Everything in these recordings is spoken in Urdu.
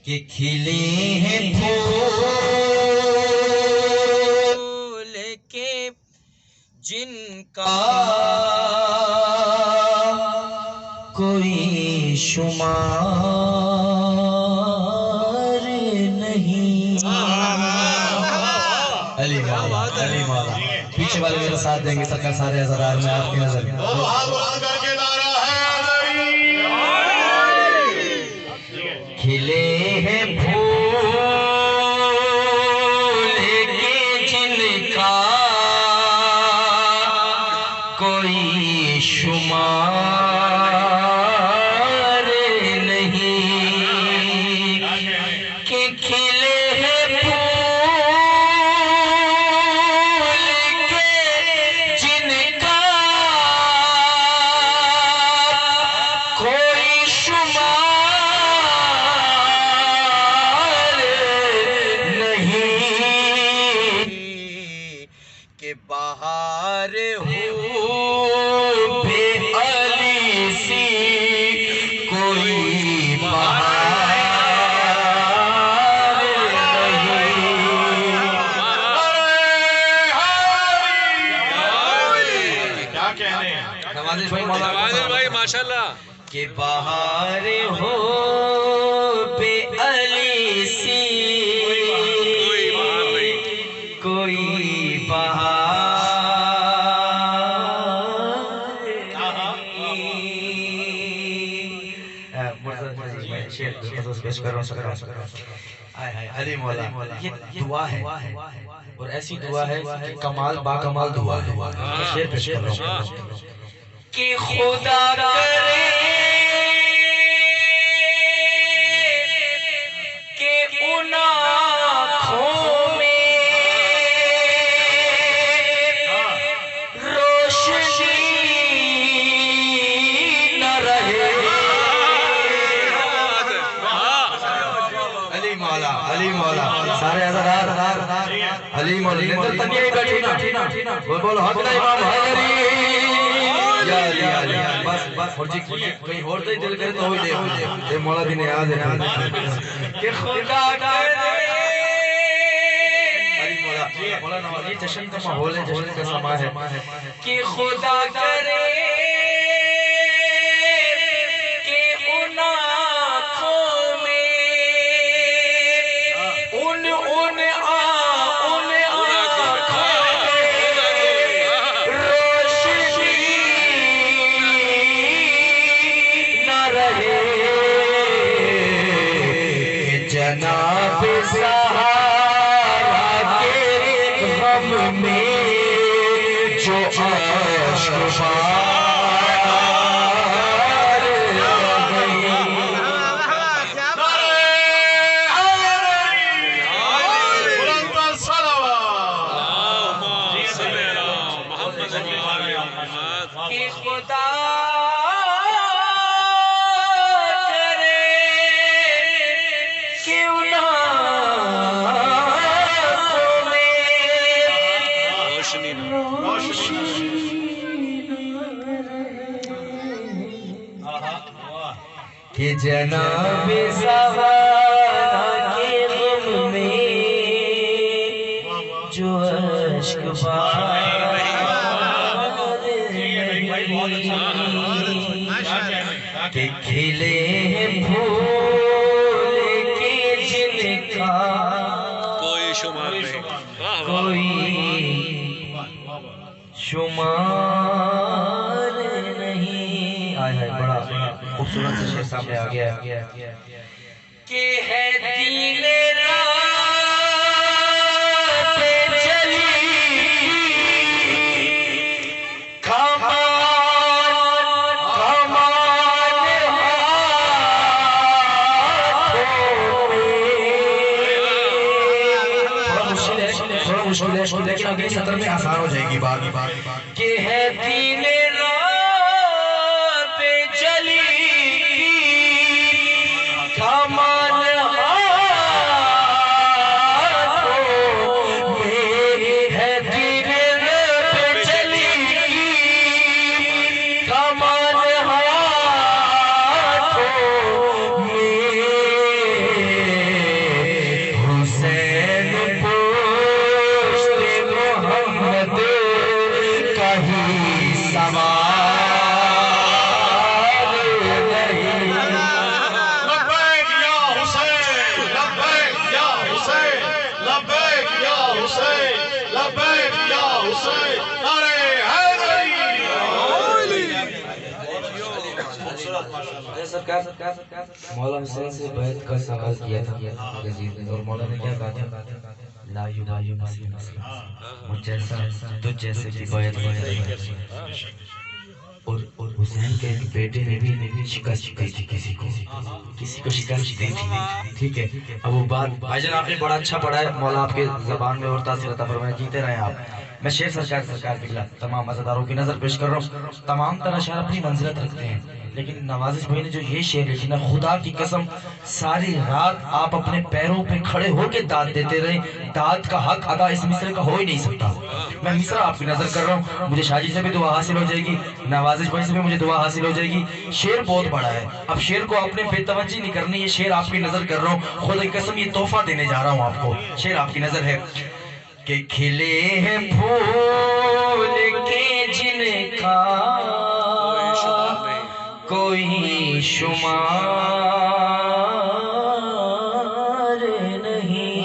کہ کھلے ہیں پھول کے جن کا کوئی شمار نہیں. علی مولا علی مولا. پیچھے والے میرا ساتھ دیں گے سرکار سارے حضرات میں آپ کی نظر میں. کھلے ہیں پھول کے جن کا کوئی شمار نہیں کہ کھلے ہیں پھول کے جن کا کوئی شمار نہیں کہ بہار ہو بے علی سی کوئی بہار نہیں. کیا کہنے ہیں نوازش بھائی ماشاءاللہ. کہ بہار ہو بے علی سی کوئی علی مولا. یہ دعا ہے اور ایسی دعا ہے کہ کمال با کمال دعا ہے. شعر پیش کر رہا ہوں کہ خدا کرے کہ ان آنکھوں میں روشنی نہ رہے. علی مولا علی مولا. سارے حضرات علی مولا نندر تنگی ہی بیٹھی نا. بولو حق نا امام حیدری یا علی علی. بس بس اور جی کہیں اور دے دل کرے تو ہوئی دے مولا بھی نیاز ہے کہ خدا کرے. علی مولا مولا نواز یہ جشن کا ماحول ہے, جشن کا سما ہے کہ خدا کرے کہ ان آنکھوں میں ان آنکھوں میں روشنی نہ رہے کہ جناب سہارا کے غم میں جو عشق کہ خدا کرے کہ ان آنکھوں میں روشنی کہ جناب سہارا کے غم میں جو عشق کہ کھلے ہیں پھول کے جن کا کوئی شمار نہیں کوئی شمار نہیں. آئے بڑا خوبصورت سے شعر سامنے آ گیا کہ ہے دین راہ پہ چلی لیکن اگلی سطر میں آسان ہو جائے گی بات کہ ہے دین راہ پہ چلی کمان ہاتھوں میں ہے دین راہ پہ چلی کمان ہاتھوں میں سرکار مولا حسین سے بیعت کا سوال کیا تھا یزید نے، اور مولا نے کیا کہا تھا؟ لا یبالی مسلم مجھ جیسا تجھ جیسے کی بیعت اور حسین کے بیٹے نے بھی شکست دی تھی کسی کو شکست دی تھی، ٹھیک ہے؟ اب وہ بات بھائی جان آپ نے بڑا اچھا پڑھا ہے، مولا آپ کے زبان میں اور تاثیر عطا فرمائے، جیتے رہیں آپ۔ میں شیر سرکار کے خلاف تمام مزیداروں کی نظر پیش کر رہا ہوں، تمام طرح شعر اپنی منزلت رکھتے ہیں، لیکن نوازش بھائی نے جو یہ شعر لکھی نا، خدا کی قسم ساری رات آپ اپنے پیروں پہ کھڑے ہو کے داد دیتے رہے، داد کا حق ادا اس مصرے کا ہو ہی نہیں سکتا۔ میں مصرع آپ کی نظر کر رہا ہوں، مجھے شاہ جی سے بھی دعا حاصل ہو جائے گی، نوازش بھائی سے بھی مجھے دعا حاصل ہو جائے گی۔ شعر بہت بڑا ہے، اب شعر کو آپ نے بے توجہ نہیں کرنی، یہ شعر آپ کی نظر کر رہا ہوں، خدا کی قسم یہ تحفہ دینے جا رہا ہوں آپ کو۔ شعر آپ کی نظر ہے کہ کھلے ہیں پھول کے جن کا کوئی شمار نہیں،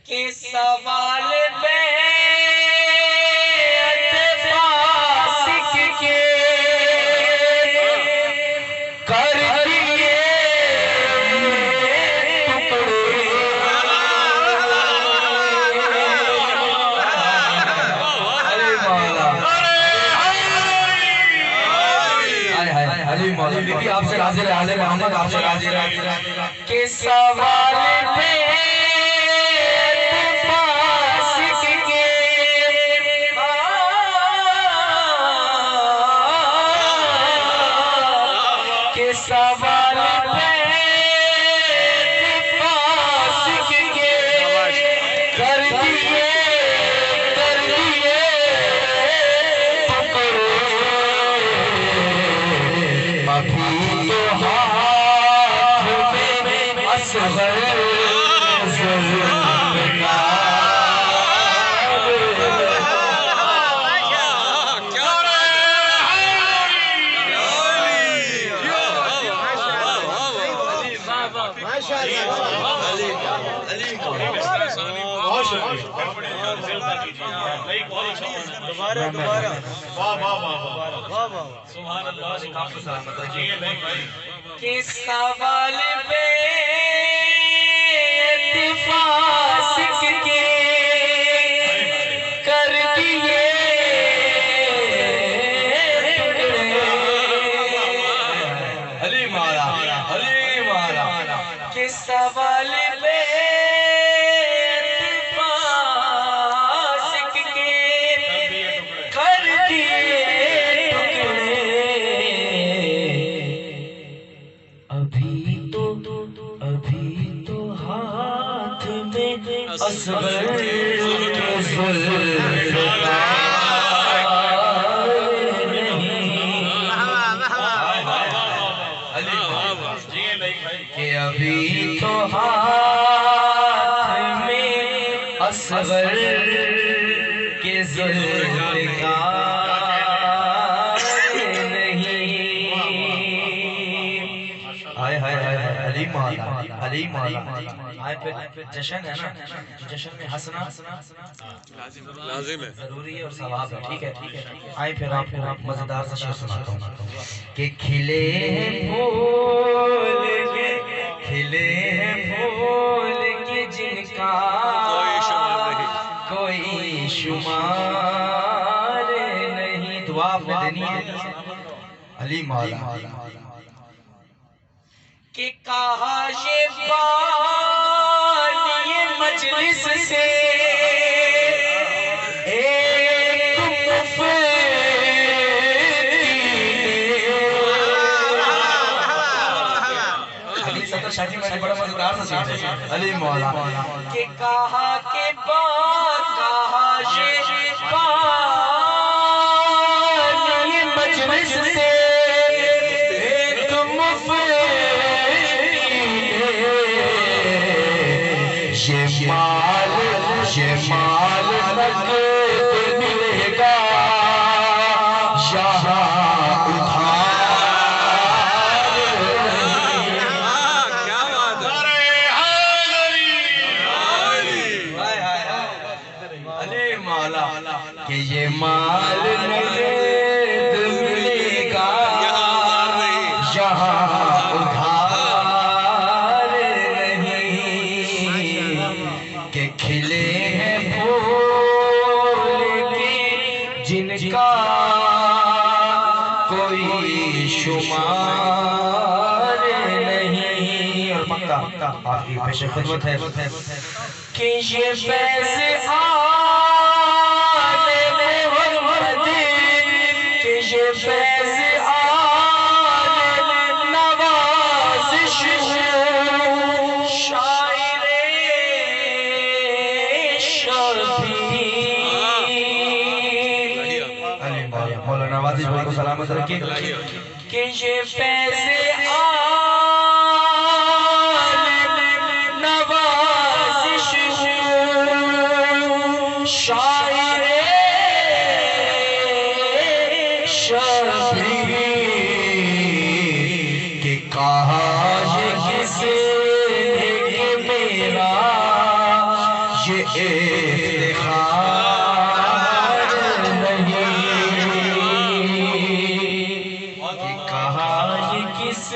کہ سوال بیعت فاسق کے کر دیے ٹکڑے، آپ سے حاضر ہے حاضر محمد، آپ سے حاضر ہے کہ سوال بیعت فاسق کے کہ سوال بیعت فاسق کے کر دیے ابھی تو ہاتھ میں اصغر کہ سوال بیعت فاسق کے کر دیے علی مالا کہ سوال بیعت فاسق کے کر دیے ابھی تو ہاتھ میں اصغر کہ ابھی تو ہاتھ میں اصغر کے ذوالفقار علی مولا آئے پھر جشن ہے نا، جشن میں ہنسنا لازم ہے، ضروری ہے اور ثواب ہے، ٹھیک ہے؟ آئے پھر آپ کو مزیدار سے شعر سناتا ہوں کہ کھلے ہیں پھول کے جن کا کوئی شمار نہیں، دعا آپ نے دینی ہے علی مولا کہ کہا یہ بانی مجلس سے ایک شاہ جی میں نے بڑا مزیدار سے علی مولا کہ کہا کہ کہا یہ بانی مجلس سے یہ مال نقد ملے گا یہاں ادھار علی مولا کہ یہ مال نقد کوئی شمار نہیں. اور پکتا آپ کی پیش خدمت ہے کہ یہ فیض آل محمد، کہ یہ فیض آل نوازش شاعر شبیر. مولانا نوازش بھائی کو سلامت رکھیں کہ یہ فیض آل نوازش شاعر شبیر کہ کاش کس نے کہ میرا یہ افتخار نہیں، کہ کاش کس